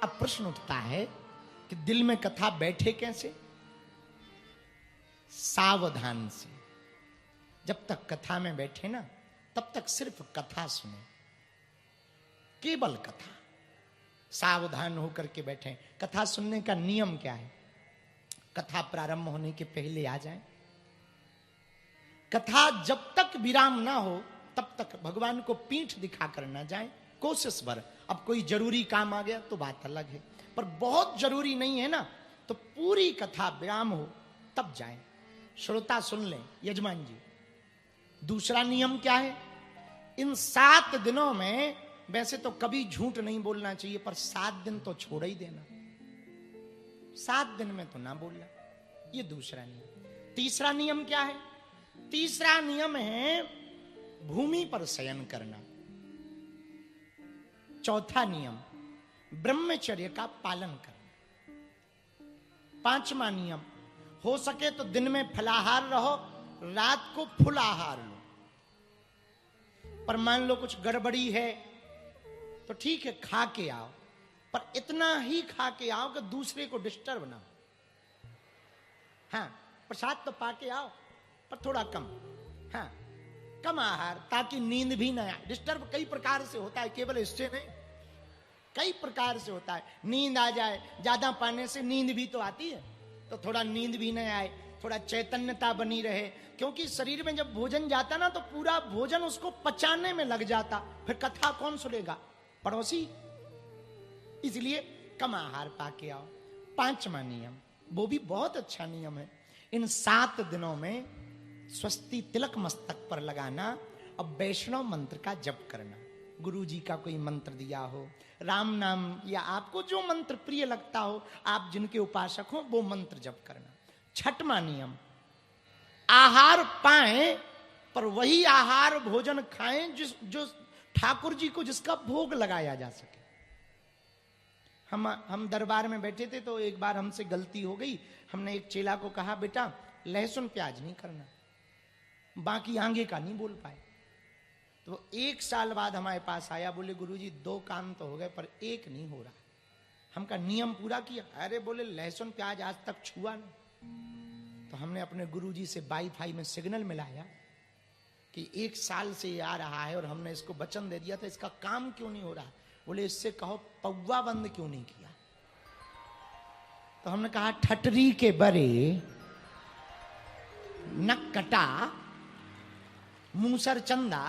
अब प्रश्न उठता है कि दिल में कथा बैठे कैसे? सावधान से। जब तक कथा में बैठे ना, तब तक सिर्फ कथा सुने, केवल कथा। सावधान होकर के बैठे। कथा सुनने का नियम क्या है? कथा प्रारंभ होने के पहले आ जाए। कथा जब तक विराम ना हो तब तक भगवान को पीठ दिखाकर ना जाए, कोशिश भर। अब कोई जरूरी काम आ गया तो बात अलग है, पर बहुत जरूरी नहीं है ना, तो पूरी कथा विराम हो तब जाए। श्रोता सुन लें। यजमान जी, दूसरा नियम क्या है? इन 7 दिनों में वैसे तो कभी झूठ नहीं बोलना चाहिए, पर 7 दिन तो छोड़ ही देना। 7 दिन में तो ना बोलना, ये दूसरा नियम। तीसरा नियम क्या है? तीसरा नियम है भूमि पर शयन करना। चौथा नियम ब्रह्मचर्य का पालन करना। 5वां नियम, हो सके तो दिन में फलाहार रहो, रात को फुल आहार लो। पर मान लो कुछ गड़बड़ी है तो ठीक है, खा के आओ, पर इतना ही खा के आओ कि दूसरे को डिस्टर्ब ना हो। हाँ, प्रसाद तो पाके आओ, पर थोड़ा कम। हाँ, कम आहार, ताकि नींद भी ना आए। डिस्टर्ब कई प्रकार से होता है, केवल इससे नहीं, कई प्रकार से होता है। नींद आ जाए, ज्यादा पाने से नींद भी तो आती है, तो थोड़ा नींद भी न आए, थोड़ा चैतन्यता बनी रहे। क्योंकि शरीर में जब भोजन जाता ना, तो पूरा भोजन उसको पचाने में लग जाता, फिर कथा कौन सुनेगा? पड़ोसी। इसलिए कम आहार पाके आओ। 5वां नियम, वो भी बहुत अच्छा नियम है। इन 7 दिनों में स्वस्ति तिलक मस्तक पर लगाना और वैष्णव मंत्र का जप करना। गुरु जी का कोई मंत्र दिया हो, राम नाम, या आपको जो मंत्र प्रिय लगता हो, आप जिनके उपासक हो, वो मंत्र जप करना। 6वां नियम, आहार पाएं पर वही आहार भोजन खाएं जो ठाकुर जी को जिसका भोग लगाया जा सके। हम दरबार में बैठे थे, तो एक बार हमसे गलती हो गई। हमने एक चेला को कहा, बेटा लहसुन प्याज नहीं करना, बाकी आगे का नहीं बोल पाए। तो 1 साल बाद हमारे पास आया, बोले गुरुजी 2 काम तो हो गए पर 1 नहीं हो रहा। हम का नियम पूरा किया। अरे बोले लहसुन प्याज आज तक छुआ नहीं। तो हमने अपने गुरुजी से वाईफाई में सिग्नल मिलाया कि 1 साल से ये आ रहा है और हमने इसको वचन दे दिया था, इसका काम क्यों नहीं हो रहा? बोले इससे कहो पौवा बंद क्यों नहीं किया? तो हमने कहा ठटरी के बरे नक कटा मूसर चंदा,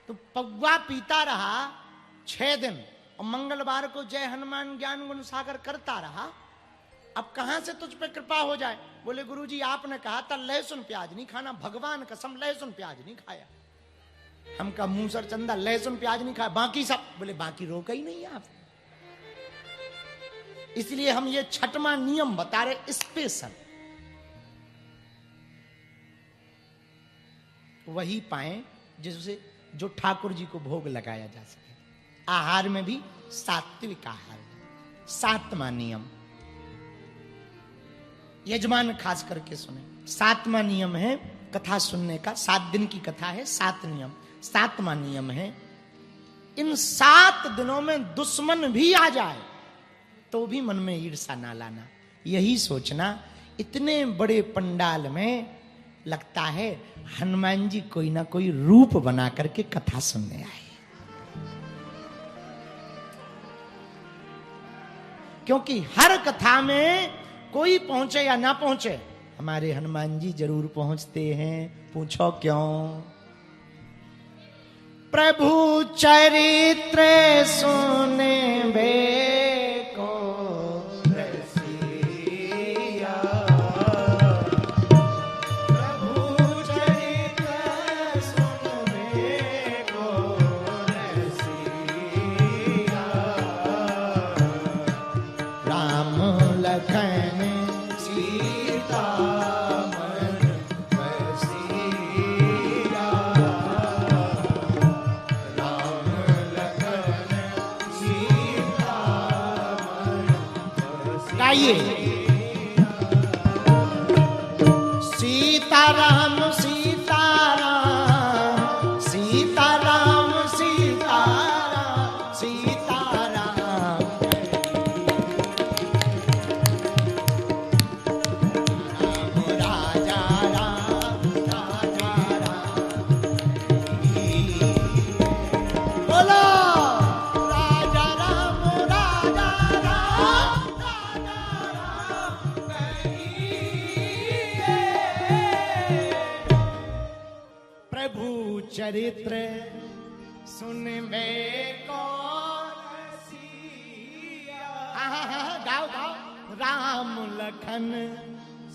तो पौवा पीता रहा 6 दिन और मंगलवार को जय हनुमान ज्ञान गुण सागर करता रहा। अब कहां से तुझ पे कृपा हो जाए? बोले गुरुजी आपने कहा था लहसुन प्याज नहीं खाना, भगवान कसम लहसुन प्याज नहीं खाया। हम का मूसर चंदा लहसुन प्याज नहीं खाया, बाकी सब। बोले बाकी रोका ही नहीं आप। इसलिए हम ये 6वां नियम बता रहे स्पेशल। वही पाएं जिससे जो ठाकुर जी को भोग लगाया जा सके। आहार में भी सात्विक आहार। 7वां नियम, यजमान खास करके सुने। 7वां नियम है कथा सुनने का। 7 दिन की कथा है, 7 नियम। 7वां नियम है, इन 7 दिनों में दुश्मन भी आ जाए तो भी मन में ईर्षा ना लाना। यही सोचना इतने बड़े पंडाल में लगता है हनुमान जी कोई ना कोई रूप बना करके कथा सुनने आए। क्योंकि हर कथा में कोई पहुंचे या ना पहुंचे, हमारे हनुमान जी जरूर पहुंचते हैं। पूछो क्यों? प्रभु चरित्र सुने बे को रसिया, प्रभु चरित्र सुने को रसिया, राम लखन सीता मन बसिया, राम लखन सीता मन बसिया। गाइए सीताराम सीताराम सीताराम सीताराम सीताराम चरित्र सुनबे को रसिया। हाँ, गाओ गाओ। राम लखन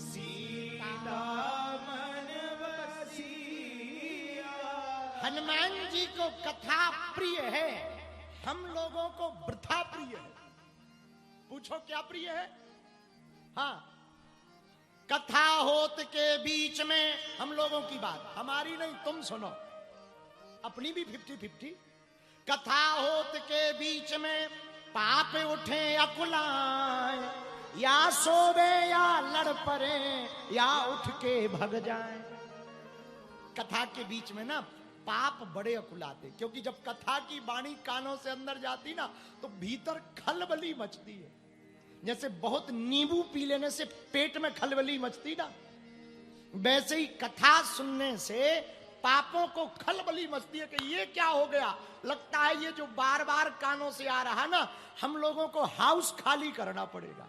सीता मन बसिया। हनुमान जी को कथा प्रिय है, हम लोगों को वृथा प्रिय है। पूछो क्या प्रिय है? हाँ, कथा होत के बीच में हम लोगों की बात, हमारी नहीं, तुम सुनो, अपनी भी 50-50। कथा होत के बीच में पाप उठे अकुलाए, या सोवे या लड़ पड़े या उठ के भग जाए। कथा के बीच में ना पाप बड़े अकुलाते, क्योंकि जब कथा की वाणी कानों से अंदर जाती ना तो भीतर खलबली मचती है। जैसे बहुत नींबू पी लेने से पेट में खलबली मचती ना, वैसे ही कथा सुनने से पापों को खलबली मचती है कि ये क्या हो गया। लगता है ये जो बार बार कानों से आ रहा ना, हम लोगों को हाउस खाली करना पड़ेगा।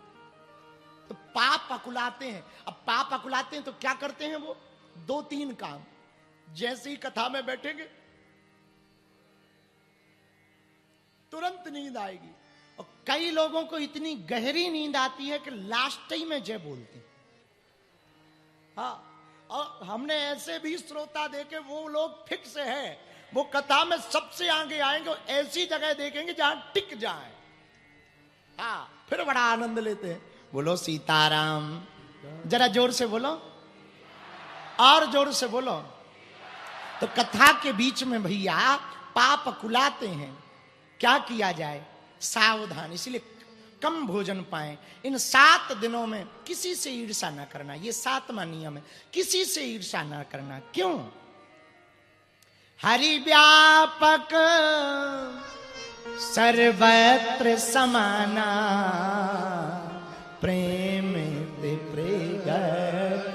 तो पाप अकुलाते हैं। अब पाप अकुलाते हैं तो क्या करते हैं वो? 2-3 काम। जैसे ही कथा में बैठेंगे तुरंत नींद आएगी, और कई लोगों को इतनी गहरी नींद आती है कि लास्ट ही में जय बोलते हैं। हाँ, और हमने ऐसे भी श्रोता देखे, वो लोग फिक्स है, वो कथा में सबसे आगे आएंगे, ऐसी जगह देखेंगे जहां टिक जाए। हाँ, फिर बड़ा आनंद लेते हैं। बोलो सीताराम। जरा जोर से बोलो, और जोर से बोलो। तो कथा के बीच में भैया पाप कुलाते हैं, क्या किया जाए? सावधान, इसलिए कम भोजन पाएं। इन 7 दिनों में किसी से ईर्ष्या ना करना, ये 7वां नियम है, किसी से ईर्ष्या ना करना। क्यों? हरि व्यापक सर्वत्र समाना, प्रेम ते प्रेगत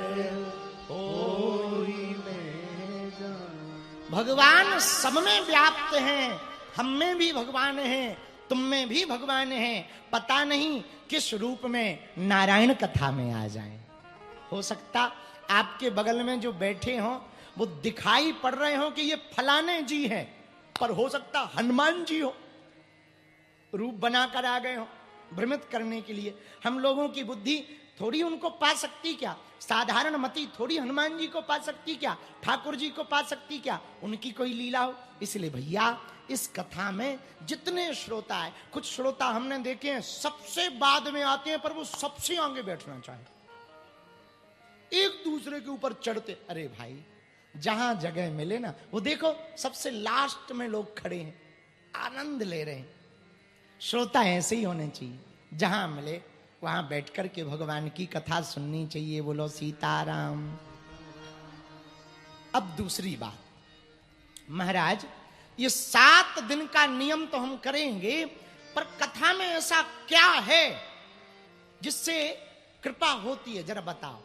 होई में जान। भगवान सब में व्याप्त हैं, हम में भी भगवान हैं, तुम में भी भगवान हैं। पता नहीं किस रूप में नारायण कथा में आ जाएं। हो सकता आपके बगल में जो बैठे हों वो दिखाई पड़ रहे हो कि ये फलाने जी हैं, पर हो सकता हनुमान जी हो, रूप बनाकर आ गए हो भ्रमित करने के लिए। हम लोगों की बुद्धि थोड़ी उनको पा सकती क्या? साधारण मति थोड़ी हनुमान जी को पा सकती क्या? ठाकुर जी को पा सकती क्या? उनकी कोई लीला हो। इसलिए भैया इस कथा में जितने श्रोता है, कुछ श्रोता हमने देखे हैं सबसे बाद में आते हैं, पर वो सबसे आगे बैठना चाहे, एक दूसरे के ऊपर चढ़ते। अरे भाई, जहां जगह मिले ना, वो देखो सबसे लास्ट में लोग खड़े हैं, आनंद ले रहे हैं। श्रोता ऐसे ही होने चाहिए, जहां मिले वहां बैठकर के भगवान की कथा सुननी चाहिए। बोलो सीताराम। अब दूसरी बात, महाराज ये 7 दिन का नियम तो हम करेंगे, पर कथा में ऐसा क्या है जिससे कृपा होती है? जरा बताओ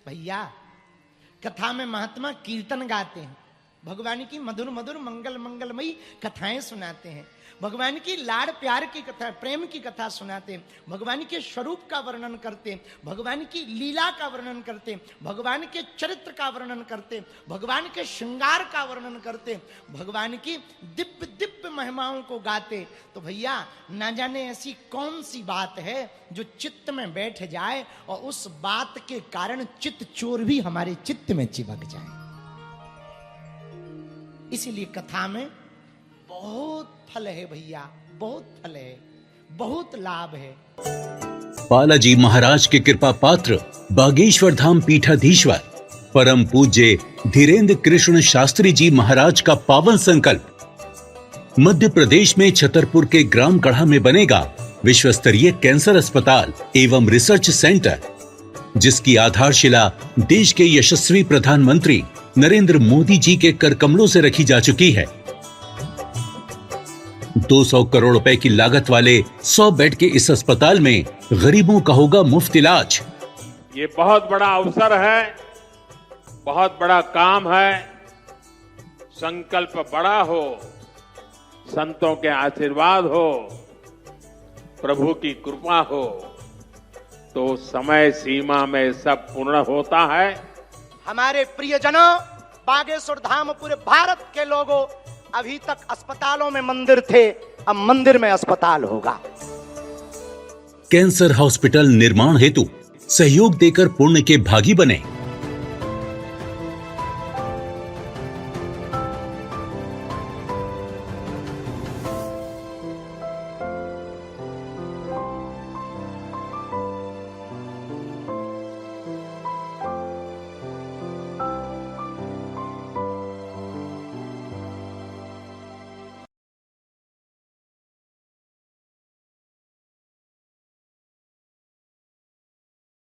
भैया। कथा में महात्मा कीर्तन गाते हैं, भगवान की मधुर मधुर मंगल मंगलमयी कथाएं सुनाते हैं, भगवान की लाड़ प्यार की कथा, प्रेम की कथा सुनाते हैं, भगवान के स्वरूप का वर्णन करते हैं, भगवान की लीला का वर्णन करते हैं, भगवान के चरित्र का वर्णन करते हैं, भगवान के श्रृंगार का वर्णन करते हैं, भगवान की दिव्य दिव्य महिमाओं को गाते। तो भैया ना जाने ऐसी कौन सी बात है जो चित्त में बैठ जाए और उस बात के कारण चित्त चोर भी हमारे चित्त में चिपक जाए। इसीलिए कथा में बहुत फल है भैया, बहुत फल है, बहुत लाभ है। बालाजी महाराज के कृपा पात्र बागेश्वर धाम पीठाधीश्वर परम पूज्य धीरेन्द्र कृष्ण शास्त्री जी महाराज का पावन संकल्प। मध्य प्रदेश में छतरपुर के ग्राम गढ़ा में बनेगा विश्व स्तरीय कैंसर अस्पताल एवं रिसर्च सेंटर, जिसकी आधारशिला देश के यशस्वी प्रधानमंत्री नरेंद्र मोदी जी के कर कमलों से रखी जा चुकी है। 200 करोड़ रुपए की लागत वाले 100 बेड के इस अस्पताल में गरीबों का होगा मुफ्त इलाज। ये बहुत बड़ा अवसर है, बहुत बड़ा काम है। संकल्प बड़ा हो, संतों के आशीर्वाद हो, प्रभु की कृपा हो, तो समय सीमा में सब पूर्ण होता है। हमारे प्रियजनों, बागेश्वर धाम पूरे भारत के लोगों, अभी तक अस्पतालों में मंदिर थे, अब मंदिर में अस्पताल होगा। कैंसर हॉस्पिटल निर्माण हेतु सहयोग देकर पुण्य के भागी बने